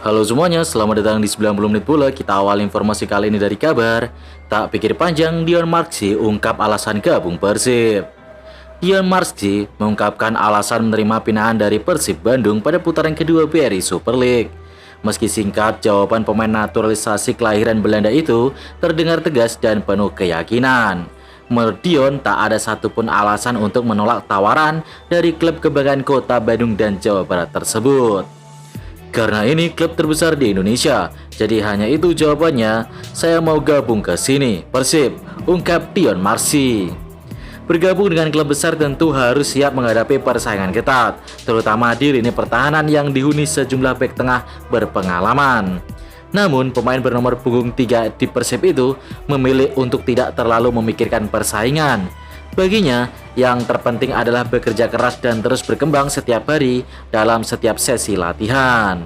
Halo semuanya, selamat datang di 90 menit bola. Kita awal informasi kali ini dari kabar. Tak pikir panjang, Dion Marxi ungkap alasan gabung Persib. Dion Marxi mengungkapkan alasan menerima pindahan dari Persib Bandung pada putaran kedua BRI Super League. Meski singkat, jawaban pemain naturalisasi kelahiran Belanda itu terdengar tegas dan penuh keyakinan. Menurut Dion, tak ada satupun alasan untuk menolak tawaran dari klub kebanggaan kota Bandung dan Jawa Barat tersebut. Karena ini klub terbesar di Indonesia, jadi hanya itu jawabannya. Saya mau gabung ke sini, Persib, ungkap Dion Marxi. Bergabung dengan klub besar tentu harus siap menghadapi persaingan ketat, terutama di lini pertahanan yang dihuni sejumlah bek tengah berpengalaman. Namun, pemain bernomor punggung 3 di Persib itu memilih untuk tidak terlalu memikirkan persaingan. Baginya, yang terpenting adalah bekerja keras dan terus berkembang setiap hari dalam setiap sesi latihan.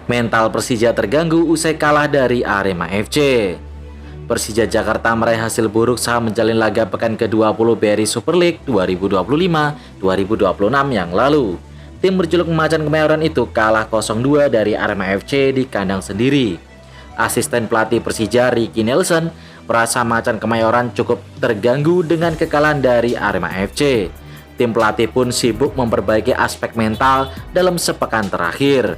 Mental Persija terganggu usai kalah dari Arema FC. Persija Jakarta meraih hasil buruk saat menjalin laga pekan ke-20 BRI Super League 2025-2026 yang lalu. Tim berjuluk Macan Kemayoran itu kalah 0-2 dari Arema FC di kandang sendiri. Asisten pelatih Persija Ricky Nelson merasa Macan Kemayoran cukup terganggu dengan kekalahan dari Arema FC. Tim pelatih pun sibuk memperbaiki aspek mental dalam sepekan terakhir.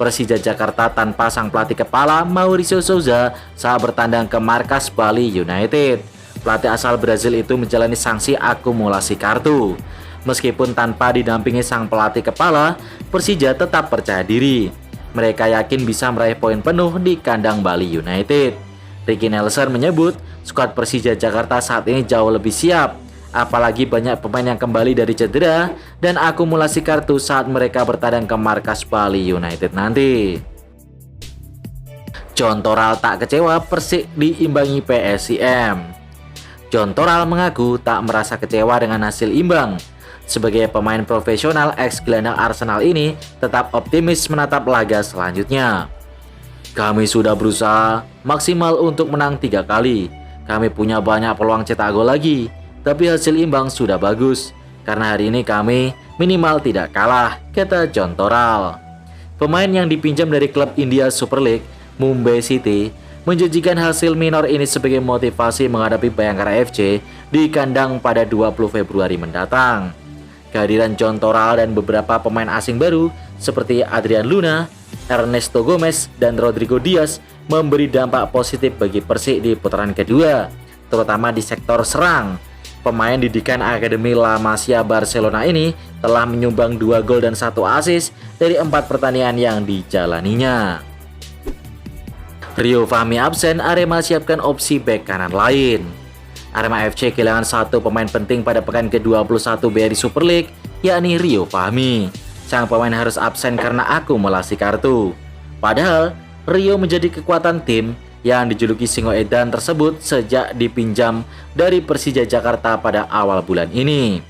Persija Jakarta tanpa sang pelatih kepala Mauricio Souza saat bertandang ke markas Bali United. Pelatih asal Brazil itu menjalani sanksi akumulasi kartu. Meskipun tanpa didampingi sang pelatih kepala, Persija tetap percaya diri. Mereka yakin bisa meraih poin penuh di kandang Bali United. Ricky Nelson menyebut skuad Persija Jakarta saat ini jauh lebih siap, apalagi banyak pemain yang kembali dari cedera dan akumulasi kartu saat mereka bertandang ke markas Bali United nanti. John Toral tak kecewa Persik diimbangi PSIM. John Toral mengaku tak merasa kecewa dengan hasil imbang. Sebagai pemain profesional ex-gelandang Arsenal ini tetap optimis menatap laga selanjutnya. Kami sudah berusaha maksimal untuk menang 3 kali. Kami punya banyak peluang cetak gol lagi, tapi hasil imbang sudah bagus. Karena hari ini kami minimal tidak kalah, kata John Toral. Pemain yang dipinjam dari klub India Super League, Mumbai City, menjanjikan hasil minor ini sebagai motivasi menghadapi Bayangkara FC di kandang pada 20 Februari mendatang. Kehadiran John Toral dan beberapa pemain asing baru seperti Adrian Luna, Ernesto Gomez, dan Rodrigo Diaz memberi dampak positif bagi Persik di putaran kedua, terutama di sektor serang. Pemain didikan Akademi La Masia Barcelona ini telah menyumbang 2 gol dan 1 assist dari 4 pertandingan yang dijalaninya. Rio Fahmi absen, Arema siapkan opsi bek kanan lain. Arema FC kehilangan 1 pemain penting pada pekan ke-21 BRI Super League, yakni Rio Fahmi. Sang pemain harus absen karena akumulasi kartu. Padahal, Rio menjadi kekuatan tim yang dijuluki Singo Edan tersebut sejak dipinjam dari Persija Jakarta pada awal bulan ini.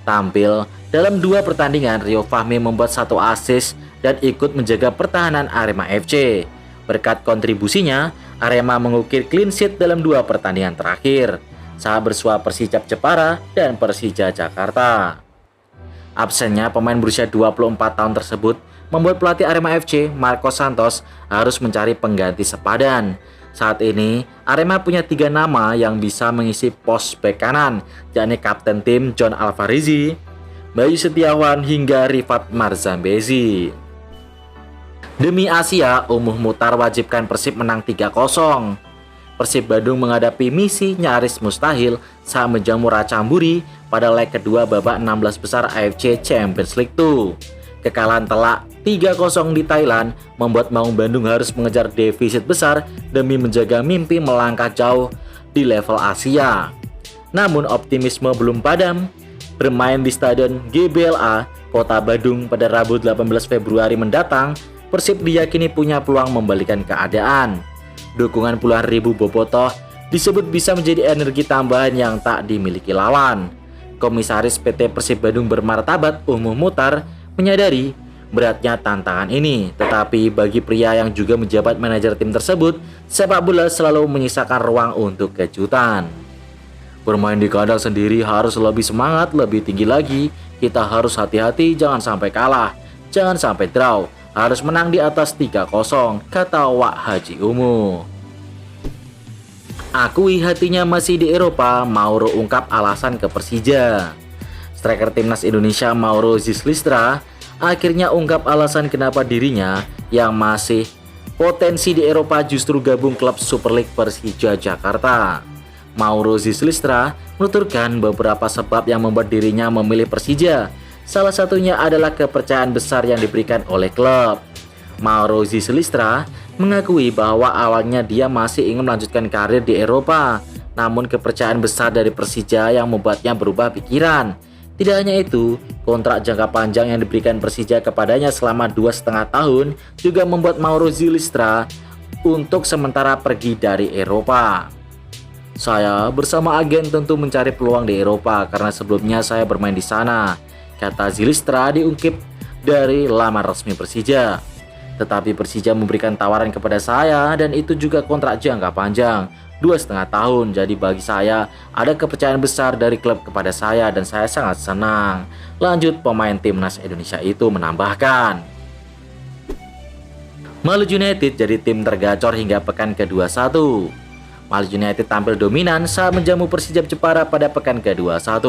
Tampil dalam 2 pertandingan, Rio Fahmi membuat 1 assist dan ikut menjaga pertahanan Arema FC. Berkat kontribusinya, Arema mengukir clean sheet dalam 2 pertandingan terakhir saat bersua Persijap Jepara dan Persija Jakarta. Absennya pemain berusia 24 tahun tersebut membuat pelatih Arema FC, Marcos Santos, harus mencari pengganti sepadan. Saat ini, Arema punya 3 nama yang bisa mengisi pos bek kanan, yakni kapten tim John Alvarezi, Bayu Setiawan, hingga Rifat Marzambezi. Demi Asia, Umuh Mutar wajibkan Persib menang 3-0. Persib Bandung menghadapi misi nyaris mustahil saat menjamu Racamburi pada leg kedua babak 16 besar AFC Champions League 2. Kekalahan telak 3-0 di Thailand membuat Maung Bandung harus mengejar defisit besar demi menjaga mimpi melangkah jauh di level Asia. Namun optimisme belum padam. Bermain di Stadion GBLA Kota Bandung pada Rabu 18 Februari mendatang, Persib diyakini punya peluang membalikan keadaan. Dukungan puluhan ribu bobotoh disebut bisa menjadi energi tambahan yang tak dimiliki lawan. Komisaris PT Persib Bandung bermartabat Umuh Mutar menyadari beratnya tantangan ini, tetapi bagi pria yang juga menjabat manajer tim tersebut, sepak bola selalu menyisakan ruang untuk kejutan. Bermain di kandang sendiri harus lebih semangat, lebih tinggi lagi. Kita harus hati-hati jangan sampai kalah, Jangan sampai draw, harus menang di atas 3-0, kata Wak Haji Umu. Akui hatinya masih di Eropa, Mauro ungkap alasan ke Persija. Striker timnas Indonesia Mauro Zislistra akhirnya ungkap alasan kenapa dirinya yang masih potensi di Eropa justru gabung klub Super League Persija Jakarta. Mauro Zislistra menuturkan beberapa sebab yang membuat dirinya memilih Persija. Salah satunya adalah kepercayaan besar yang diberikan oleh klub. Mauro Zislistra mengakui bahwa awalnya dia masih ingin melanjutkan karir di Eropa, namun kepercayaan besar dari Persija yang membuatnya berubah pikiran. Tidak hanya itu, kontrak jangka panjang yang diberikan Persija kepadanya selama 2,5 tahun juga membuat Mauro Zislistra untuk sementara pergi dari Eropa. Saya bersama agen tentu mencari peluang di Eropa karena sebelumnya saya bermain di sana, kata Zislistra diungkip dari laman resmi Persija. Tetapi Persija memberikan tawaran kepada saya dan itu juga kontrak jangka panjang 2,5 tahun. Jadi bagi saya ada kepercayaan besar dari klub kepada saya dan saya sangat senang. Lanjut, pemain timnas Indonesia itu menambahkan. Maluku United jadi tim tergacor hingga pekan ke-21. Maluku United tampil dominan saat menjamu Persija Jepara pada pekan ke-21.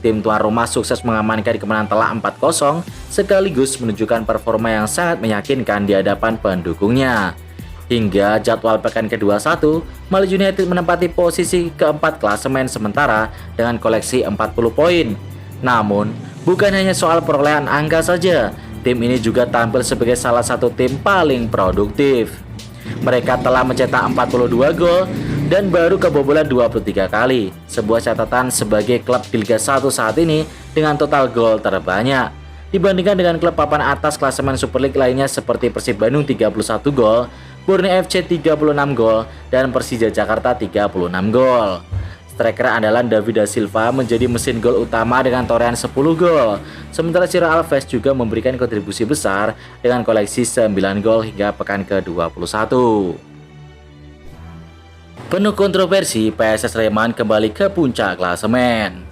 Tim tuan rumah sukses mengamankan kemenangan telak 4-0 sekaligus menunjukkan performa yang sangat meyakinkan di hadapan pendukungnya. Hingga jadwal pekan ke-21, Maluku United menempati posisi keempat klasemen sementara dengan koleksi 40 poin. Namun, bukan hanya soal perolehan angka saja, tim ini juga tampil sebagai salah satu tim paling produktif. Mereka telah mencetak 42 gol dan baru kebobolan 23 kali, sebuah catatan sebagai klub di Liga 1 saat ini dengan total gol terbanyak. Dibandingkan dengan klub papan atas klasemen Super League lainnya seperti Persib Bandung 31 gol, Borneo FC 36 gol, dan Persija Jakarta 36 gol. Striker andalan David da Silva menjadi mesin gol utama dengan torehan 10 gol. Sementara Ciro Alves juga memberikan kontribusi besar dengan koleksi 9 gol hingga pekan ke-21. Penuh kontroversi, PSS Sleman kembali ke puncak klasemen.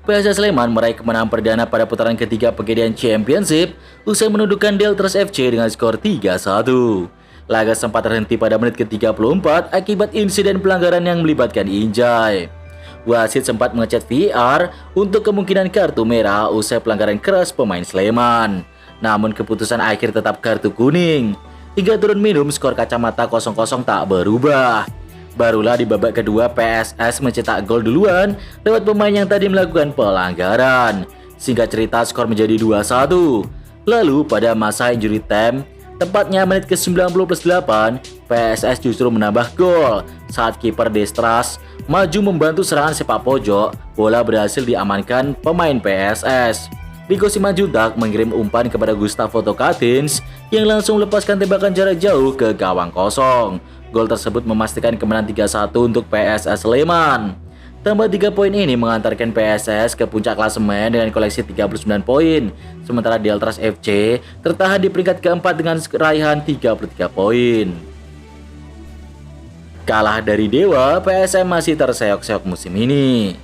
PSS Sleman meraih kemenangan perdana pada putaran ketiga Pegadaian Championship usai menundukkan Deltras FC dengan skor 3-1. Laga sempat terhenti pada menit ke-34 akibat insiden pelanggaran yang melibatkan Injai. Wasit sempat mengecat VAR untuk kemungkinan kartu merah usai pelanggaran keras pemain Sleman. Namun keputusan akhir tetap kartu kuning. Hingga turun minum, skor kacamata 0-0 tak berubah. Barulah di babak kedua PSS mencetak gol duluan lewat pemain yang tadi melakukan pelanggaran. Singkat cerita, skor menjadi 2-1. Lalu pada masa injury time, tepatnya menit ke-90+8, PSS justru menambah gol saat kiper Destras maju membantu serangan sepak pojok. Bola berhasil diamankan pemain PSS. Rico Simanjuntak mengirim umpan kepada Gustavo Tocatins yang langsung melepaskan tembakan jarak jauh ke gawang kosong. Gol tersebut memastikan kemenangan 3-1 untuk PSS Sleman. Tambah 3 poin ini mengantarkan PSS ke puncak klasemen dengan koleksi 39 poin. Sementara Deltras FC tertahan di peringkat keempat dengan raihan 33 poin. Kalah dari Dewa, PSM masih terseok-seok musim ini.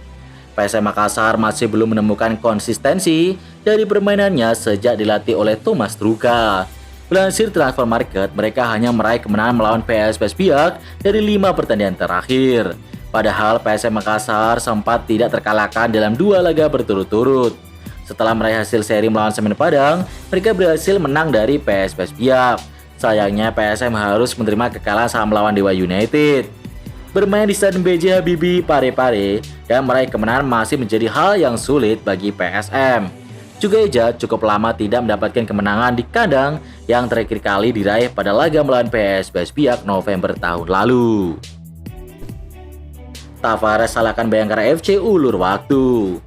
PSM Makassar masih belum menemukan konsistensi dari permainannya sejak dilatih oleh Thomas Truka. Melansir Transfer Market, mereka hanya meraih kemenangan melawan PSPS Biak dari 5 pertandingan terakhir. Padahal PSM Makassar sempat tidak terkalahkan dalam 2 laga berturut-turut. Setelah meraih hasil seri melawan Semen Padang, mereka berhasil menang dari PSPS Biak. Sayangnya PSM harus menerima kekalahan saat melawan Dewa United. Bermain di Stadion B.J. Habibie Parepare dan meraih kemenangan masih menjadi hal yang sulit bagi PSM. Juga Eja cukup lama tidak mendapatkan kemenangan di kandang yang terakhir kali diraih pada laga melawan PSPS Biak November tahun lalu. Tavares salahkan Bayangkara FC ulur waktu.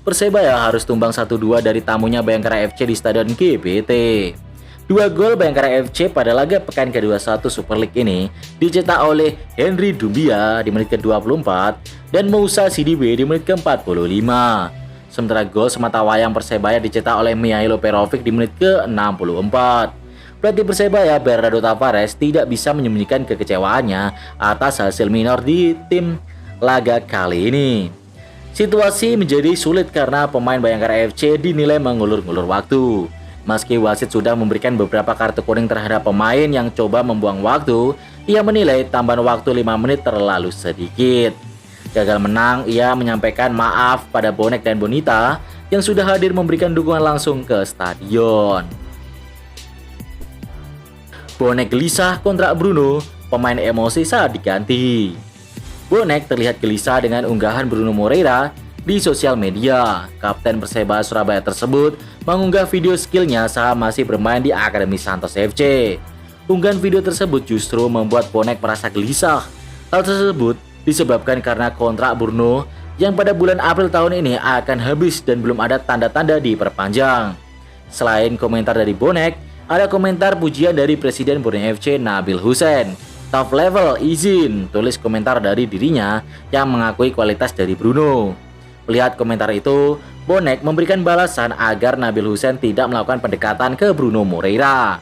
Persebaya harus tumbang 1-2 dari tamunya Bayangkara FC di Stadion GBT. 2 gol Bayangkara FC pada laga pekan ke-21 Super League ini dicetak oleh Henry Dumbia di menit ke-24 dan Moussa Sidibe di menit ke-45. Sementara gol sematawayang Persebaya dicetak oleh Mihailo Perovic di menit ke-64. Pelatih Persebaya Bernardo Tavares tidak bisa menyembunyikan kekecewaannya atas hasil minor di tim laga kali ini. Situasi menjadi sulit karena pemain Bayangkara FC dinilai mengulur-ngulur waktu. Meski wasit sudah memberikan beberapa kartu kuning terhadap pemain yang coba membuang waktu, ia menilai tambahan waktu 5 menit terlalu sedikit. Gagal menang, ia menyampaikan maaf pada Bonek dan Bonita yang sudah hadir memberikan dukungan langsung ke stadion. Bonek gelisah kontrak Bruno, pemain emosi saat diganti. Bonek terlihat gelisah dengan unggahan Bruno Moreira di sosial media. Kapten Persebaya Surabaya tersebut mengunggah video skillnya saat masih bermain di Akademi Santos FC. Unggahan video tersebut justru membuat Bonek merasa gelisah. Hal tersebut disebabkan karena kontrak Bruno yang pada bulan April tahun ini akan habis dan belum ada tanda-tanda diperpanjang. Selain komentar dari Bonek, ada komentar pujian dari Presiden Borneo FC Nabil Hussein. Top level izin, tulis komentar dari dirinya yang mengakui kualitas dari Bruno. Melihat komentar itu, Bonek memberikan balasan agar Nabil Hussein tidak melakukan pendekatan ke Bruno Moreira.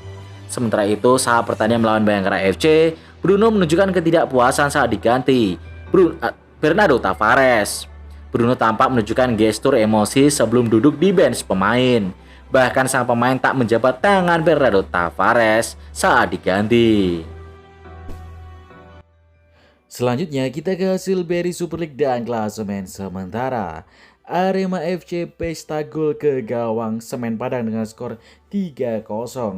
Sementara itu, saat pertandingan melawan Bayangkara FC, Bruno menunjukkan ketidakpuasan saat diganti Bernardo Tavares. Bruno tampak menunjukkan gestur emosi sebelum duduk di bench pemain. Bahkan sang pemain tak menjabat tangan Bernardo Tavares saat diganti. Selanjutnya kita ke hasil BRI Super League dan klasemen sementara. Arema FC pesta gol ke gawang Semen Padang dengan skor 3-0.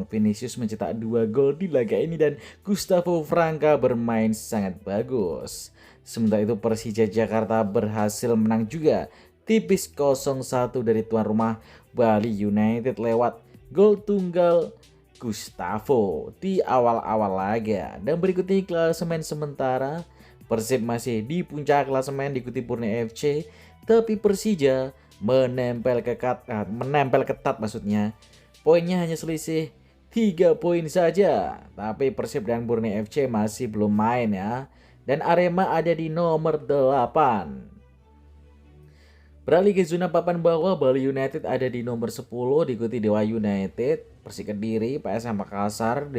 Vinicius mencetak 2 gol di laga ini dan Gustavo Franca bermain sangat bagus. Sementara itu Persija Jakarta berhasil menang juga tipis 0-1 dari tuan rumah Bali United lewat gol tunggal Gustavo di awal-awal laga. Dan berikutnya klasemen sementara. Persib masih di puncak klasemen diikuti Borneo FC, tapi Persija menempel ketat maksudnya. Poinnya hanya selisih 3 poin saja. Tapi Persib dan Borneo FC masih belum main ya. Dan Arema ada di nomor 8. Beralih ke zona papan bawah, Bali United ada di nomor 10 diikuti Dewa United, Persik Kediri, PSM Makassar,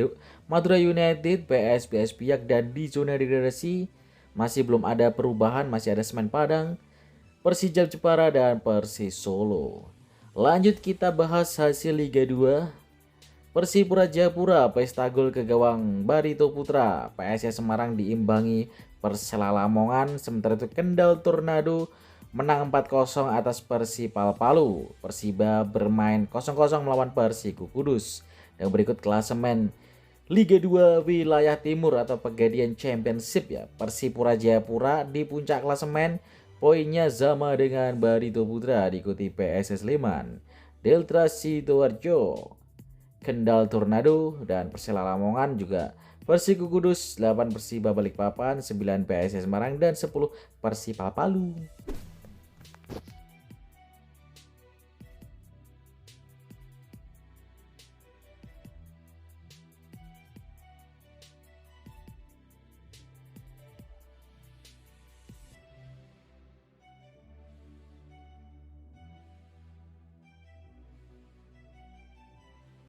Madura United, PS Biak, dan di zona degradasi masih belum ada perubahan, masih ada Semen Padang, Persijap Jepara, dan Persis Solo. Lanjut kita bahas hasil Liga 2. Persipura Jayapura pesta gol ke gawang Barito Putra. PSIS Semarang diimbangi Persela Lamongan, sementara itu Kendal Tornado menang 4-0 atas Persipal Palu. Persiba bermain 0-0 melawan Persiku Kudus. Dan berikut klasemen Liga 2 Wilayah Timur atau Pegadian Championship ya. Persipura Jayapura di puncak klasemen, poinnya sama dengan Barito Putra, diikuti PSS Sleman, Delta Sidoarjo, Kendal Tornado, dan Persela Lamongan juga Persiku Kudus, 8 Persiba Balikpapan, 9 PSS Semarang, dan 10 Persipal Palu.